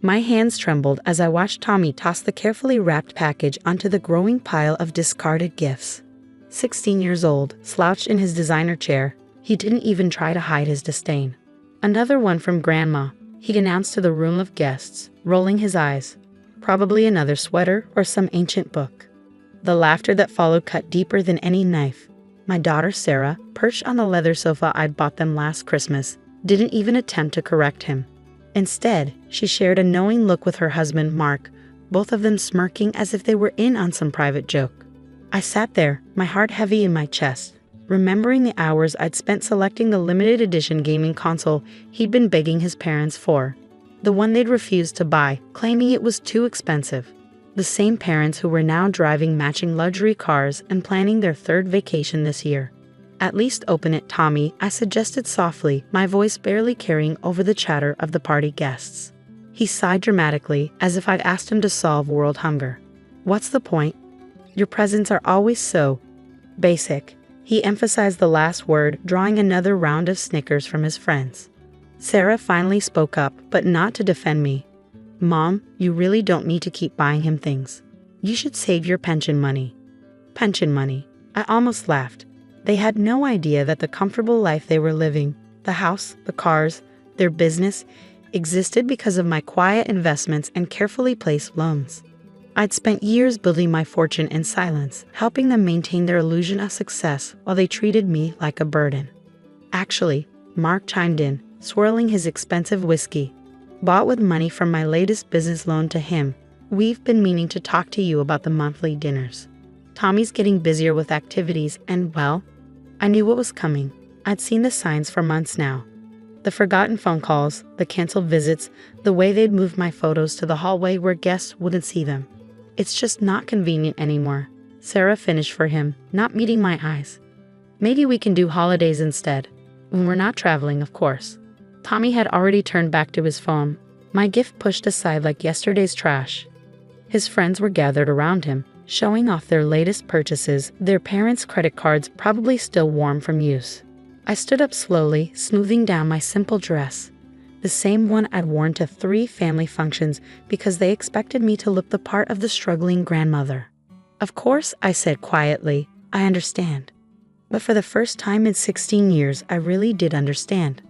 My hands trembled as I watched Tommy toss the carefully wrapped package onto the growing pile of discarded gifts. 16 years old, slouched in his designer chair, he didn't even try to hide his disdain. "Another one from Grandma," he announced to the room of guests, rolling his eyes. "Probably another sweater or some ancient book." The laughter that followed cut deeper than any knife. My daughter Sarah, perched on the leather sofa I'd bought them last Christmas, didn't even attempt to correct him. Instead, she shared a knowing look with her husband Mark, both of them smirking as if they were in on some private joke. I sat there, my heart heavy in my chest, remembering the hours I'd spent selecting the limited edition gaming console he'd been begging his parents for. The one they'd refused to buy, claiming it was too expensive. The same parents who were now driving matching luxury cars and planning their third vacation this year. "At least open it, Tommy," I suggested softly, my voice barely carrying over the chatter of the party guests. He sighed dramatically, as if I'd asked him to solve world hunger. "What's the point? Your presents are always so basic." He emphasized the last word, drawing another round of snickers from his friends. Sarah finally spoke up, but not to defend me. "Mom, you really don't need to keep buying him things. You should save your pension money." Pension money. I almost laughed. They had no idea that the comfortable life they were living, the house, the cars, their business, existed because of my quiet investments and carefully placed loans. I'd spent years building my fortune in silence, helping them maintain their illusion of success while they treated me like a burden. "Actually," Mark chimed in, swirling his expensive whiskey, "bought with money from my latest business loan to him. We've been meaning to talk to you about the monthly dinners. Tommy's getting busier with activities and, well, I knew what was coming. I'd seen the signs for months now. The forgotten phone calls, the canceled visits, the way they'd moved my photos to the hallway where guests wouldn't see them. It's just not convenient anymore." Sarah finished for him, not meeting my eyes. "Maybe we can do holidays instead. When we're not traveling, of course." Tommy had already turned back to his phone, my gift pushed aside like yesterday's trash. His friends were gathered around him, showing off their latest purchases, their parents' credit cards probably still warm from use. I stood up slowly, smoothing down my simple dress, the same one I'd worn to 3 family functions because they expected me to look the part of the struggling grandmother. "Of course," I said quietly, "I understand." But for the first time in 16 years, I really did understand.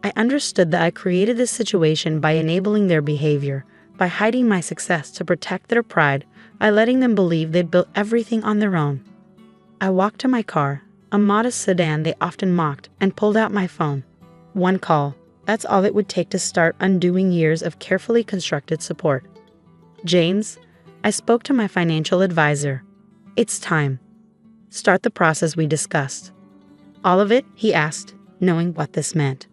I understood that I created this situation by enabling their behavior, by hiding my success to protect their pride, by letting them believe they'd built everything on their own. I walked to my car, a modest sedan they often mocked, and pulled out my phone. One call. That's all it would take to start undoing years of carefully constructed support. "James," I spoke to my financial advisor. "It's time. Start the process we discussed." "All of it?" he asked, knowing what this meant.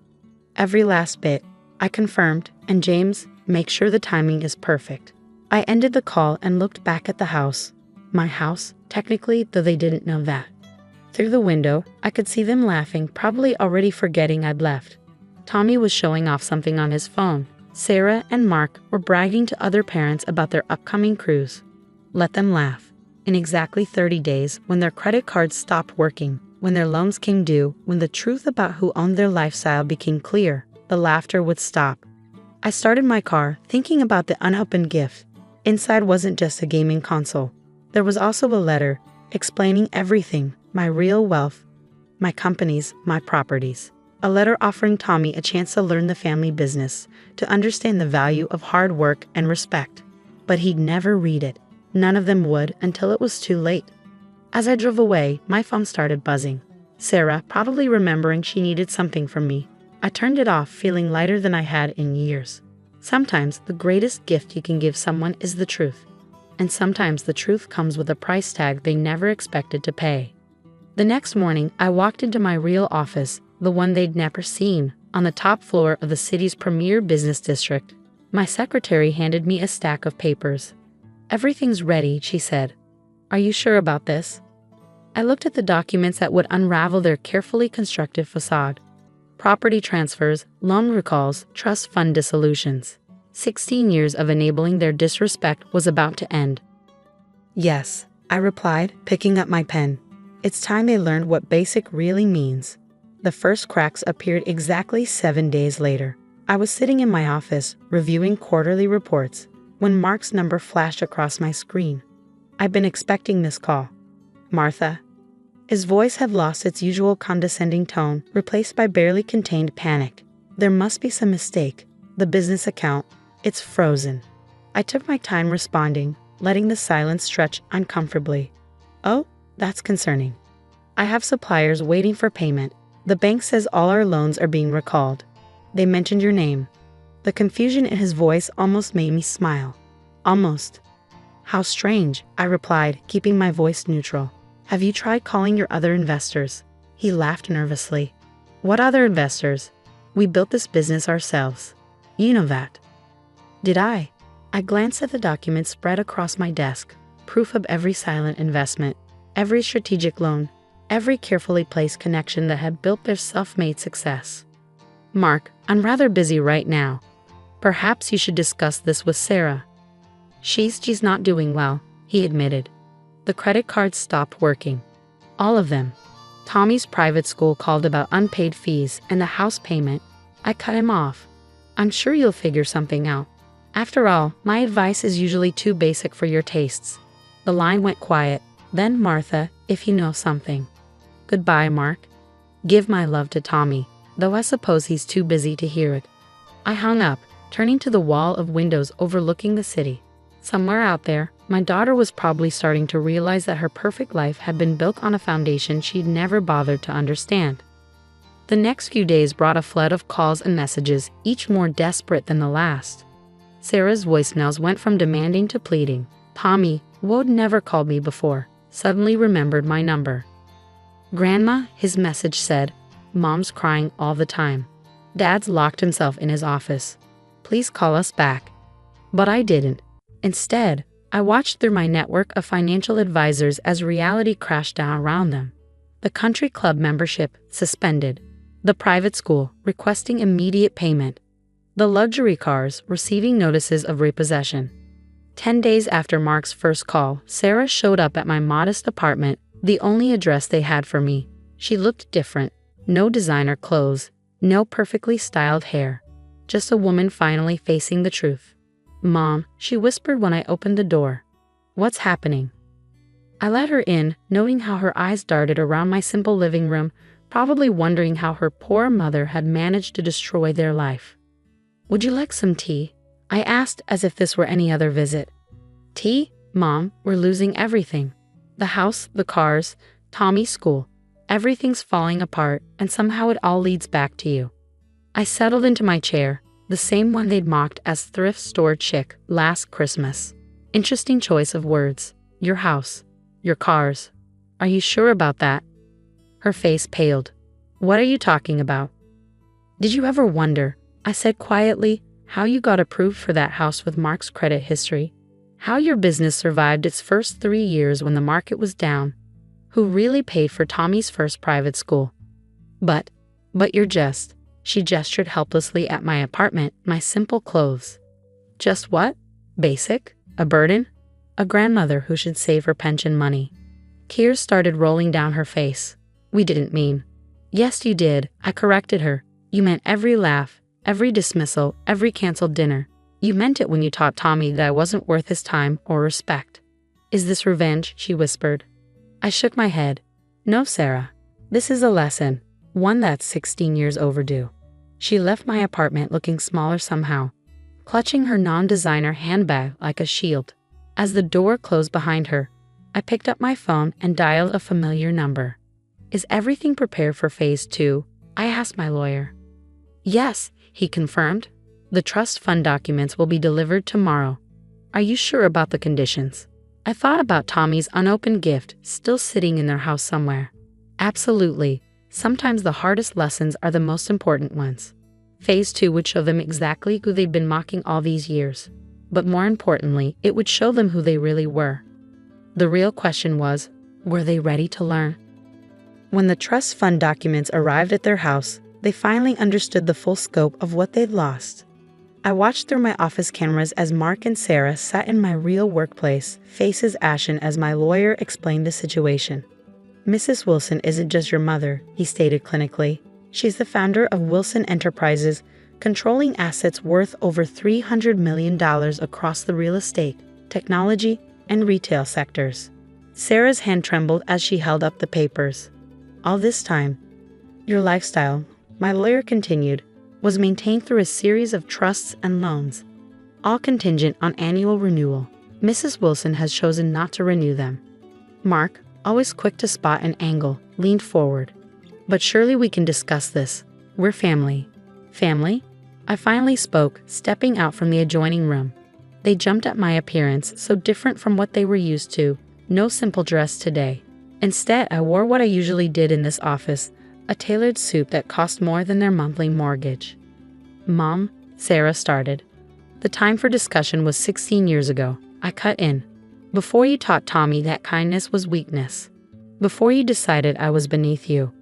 "Every last bit," I confirmed, "and James, make sure the timing is perfect." I ended the call and looked back at the house. My house, technically, though they didn't know that. Through the window, I could see them laughing, probably already forgetting I'd left. Tommy was showing off something on his phone. Sarah and Mark were bragging to other parents about their upcoming cruise. Let them laugh. In exactly 30 days, when their credit cards stopped working, when their loans came due, when the truth about who owned their lifestyle became clear, the laughter would stop. I started my car, thinking about the unopened gift. Inside wasn't just a gaming console. There was also a letter, explaining everything, my real wealth, my companies, my properties. A letter offering Tommy a chance to learn the family business, to understand the value of hard work and respect. But he'd never read it. None of them would until it was too late. As I drove away, my phone started buzzing. Sarah, probably remembering she needed something from me. I turned it off, feeling lighter than I had in years. Sometimes the greatest gift you can give someone is the truth. And sometimes the truth comes with a price tag they never expected to pay. The next morning, I walked into my real office, the one they'd never seen, on the top floor of the city's premier business district. My secretary handed me a stack of papers. "Everything's ready," she said. "Are you sure about this?" I looked at the documents that would unravel their carefully constructed facade. Property transfers, loan recalls, trust fund dissolutions. 16 years of enabling their disrespect was about to end. "Yes," I replied, picking up my pen. "It's time they learned what basic really means." The first cracks appeared exactly 7 days later. I was sitting in my office, reviewing quarterly reports, when Mark's number flashed across my screen. I'd been expecting this call. Martha. His voice had lost its usual condescending tone, replaced by barely contained panic. There must be some mistake. The business account. It's frozen. I took my time responding, letting the silence stretch uncomfortably. Oh, that's concerning. I have suppliers waiting for payment. The bank says all our loans are being recalled. They mentioned your name. The confusion in his voice almost made me smile. Almost. How strange, I replied, keeping my voice neutral. Have you tried calling your other investors? He laughed nervously. What other investors? We built this business ourselves. You know that. Did I? I glanced at the documents spread across my desk, proof of every silent investment, every strategic loan, every carefully placed connection that had built their self-made success. Mark, I'm rather busy right now. Perhaps you should discuss this with Sarah. She's not doing well, he admitted. The credit cards stopped working. All of them. Tommy's private school called about unpaid fees and the house payment. I cut him off. I'm sure you'll figure something out. After all, my advice is usually too basic for your tastes. The line went quiet. Then Martha, if you know something. Goodbye, Mark. Give my love to Tommy, though I suppose he's too busy to hear it. I hung up, turning to the wall of windows overlooking the city. Somewhere out there, my daughter was probably starting to realize that her perfect life had been built on a foundation she'd never bothered to understand. The next few days brought a flood of calls and messages, each more desperate than the last. Sarah's voicemails went from demanding to pleading. Tommy, who'd never called me before, suddenly remembered my number. Grandma, his message said, Mom's crying all the time. Dad's locked himself in his office. Please call us back. But I didn't. Instead, I watched through my network of financial advisors as reality crashed down around them. The country club membership suspended. The private school requesting immediate payment. The luxury cars receiving notices of repossession. 10 days after Mark's first call, Sarah showed up at my modest apartment, the only address they had for me. She looked different. No designer clothes, no perfectly styled hair. Just a woman finally facing the truth. Mom, she whispered when I opened the door. What's happening? I let her in, noting how her eyes darted around my simple living room, probably wondering how her poor mother had managed to destroy their life. Would you like some tea? I asked as if this were any other visit. Tea? Mom, we're losing everything. The house, the cars, Tommy's school. Everything's falling apart, and somehow it all leads back to you. I settled into my chair, the same one they'd mocked as thrift store chick last Christmas. Interesting choice of words. Your house. Your cars. Are you sure about that? Her face paled. What are you talking about? Did you ever wonder, I said quietly, how you got approved for that house with Mark's credit history? How your business survived its first 3 years when the market was down? Who really paid for Tommy's first private school? But you're just, she gestured helplessly at my apartment, my simple clothes. Just what? Basic? A burden? A grandmother who should save her pension money. Tears started rolling down her face. We didn't mean. Yes, you did, I corrected her. You meant every laugh, every dismissal, every canceled dinner. You meant it when you taught Tommy that I wasn't worth his time or respect. Is this revenge? She whispered. I shook my head. No, Sarah. This is a lesson, one that's 16 years overdue. She left my apartment looking smaller somehow, clutching her non-designer handbag like a shield. As the door closed behind her, I picked up my phone and dialed a familiar number. Is everything prepared for phase 2? I asked my lawyer. Yes, he confirmed. The trust fund documents will be delivered tomorrow. Are you sure about the conditions? I thought about Tommy's unopened gift still sitting in their house somewhere. Absolutely. Sometimes the hardest lessons are the most important ones. Phase 2 would show them exactly who they'd been mocking all these years. But more importantly, it would show them who they really were. The real question was, were they ready to learn? When the trust fund documents arrived at their house, they finally understood the full scope of what they'd lost. I watched through my office cameras as Mark and Sarah sat in my real workplace, faces ashen as my lawyer explained the situation. Mrs. Wilson isn't just your mother, he stated clinically. She's the founder of Wilson Enterprises, controlling assets worth over $300 million across the real estate, technology, and retail sectors. Sarah's hand trembled as she held up the papers. All this time, your lifestyle, my lawyer continued, was maintained through a series of trusts and loans, all contingent on annual renewal. Mrs. Wilson has chosen not to renew them. Mark, always quick to spot an angle, leaned forward. But surely we can discuss this. We're family. Family? I finally spoke, stepping out from the adjoining room. They jumped at my appearance, so different from what they were used to. No simple dress today. Instead, I wore what I usually did in this office, a tailored suit that cost more than their monthly mortgage. Mom, Sarah started. The time for discussion was 16 years ago. I cut in. Before you taught Tommy that kindness was weakness. Before you decided I was beneath you.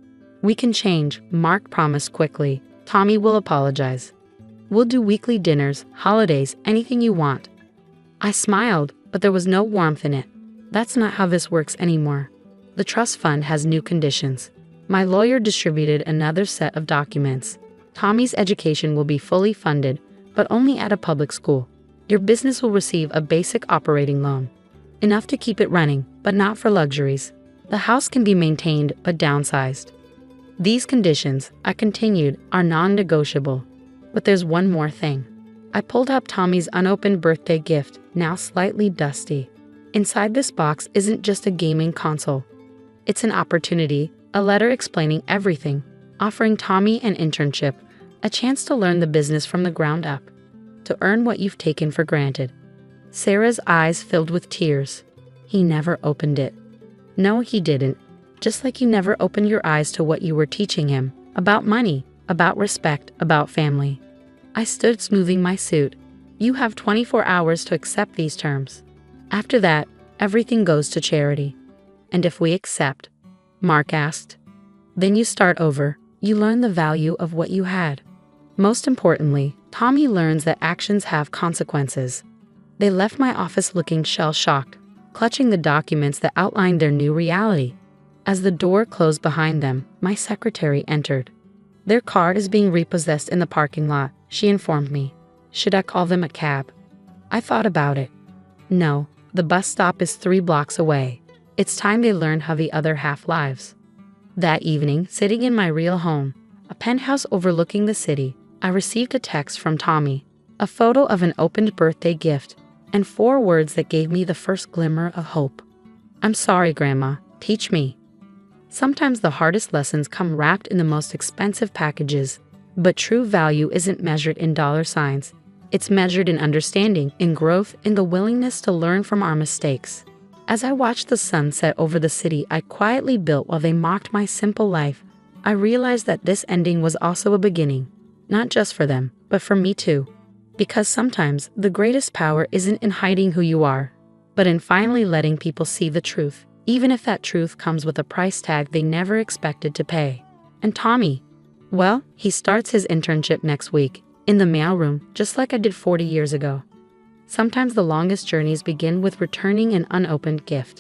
We can change, Mark promised quickly. Tommy will apologize. We'll do weekly dinners, holidays, anything you want. I smiled, but there was no warmth in it. That's not how this works anymore. The trust fund has new conditions. My lawyer distributed another set of documents. Tommy's education will be fully funded, but only at a public school. Your business will receive a basic operating loan. Enough to keep it running, but not for luxuries. The house can be maintained, but downsized. These conditions, I continued, are non-negotiable. But there's one more thing. I pulled up Tommy's unopened birthday gift, now slightly dusty. Inside this box isn't just a gaming console. It's an opportunity, a letter explaining everything, offering Tommy an internship, a chance to learn the business from the ground up, to earn what you've taken for granted. Sarah's eyes filled with tears. He never opened it. No, he didn't. Just like you never opened your eyes to what you were teaching him, about money, about respect, about family. I stood smoothing my suit. You have 24 hours to accept these terms. After that, everything goes to charity. And if we accept, Mark asked, then you start over. You learn the value of what you had. Most importantly, Tommy learns that actions have consequences. They left my office looking shell-shocked, clutching the documents that outlined their new reality. As the door closed behind them, my secretary entered. Their car is being repossessed in the parking lot, she informed me. Should I call them a cab? I thought about it. No, the bus stop is 3 blocks away. It's time they learned how the other half lives. That evening, sitting in my real home, a penthouse overlooking the city, I received a text from Tommy, a photo of an opened birthday gift, and 4 words that gave me the first glimmer of hope. I'm sorry, Grandma. Teach me. Sometimes the hardest lessons come wrapped in the most expensive packages, but true value isn't measured in dollar signs. It's measured in understanding, in growth, in the willingness to learn from our mistakes. As I watched the sun set over the city I quietly built while they mocked my simple life, I realized that this ending was also a beginning, not just for them, but for me too. Because sometimes the greatest power isn't in hiding who you are, but in finally letting people see the truth, even if that truth comes with a price tag they never expected to pay. And Tommy, well, he starts his internship next week, in the mailroom, just like I did 40 years ago. Sometimes the longest journeys begin with returning an unopened gift.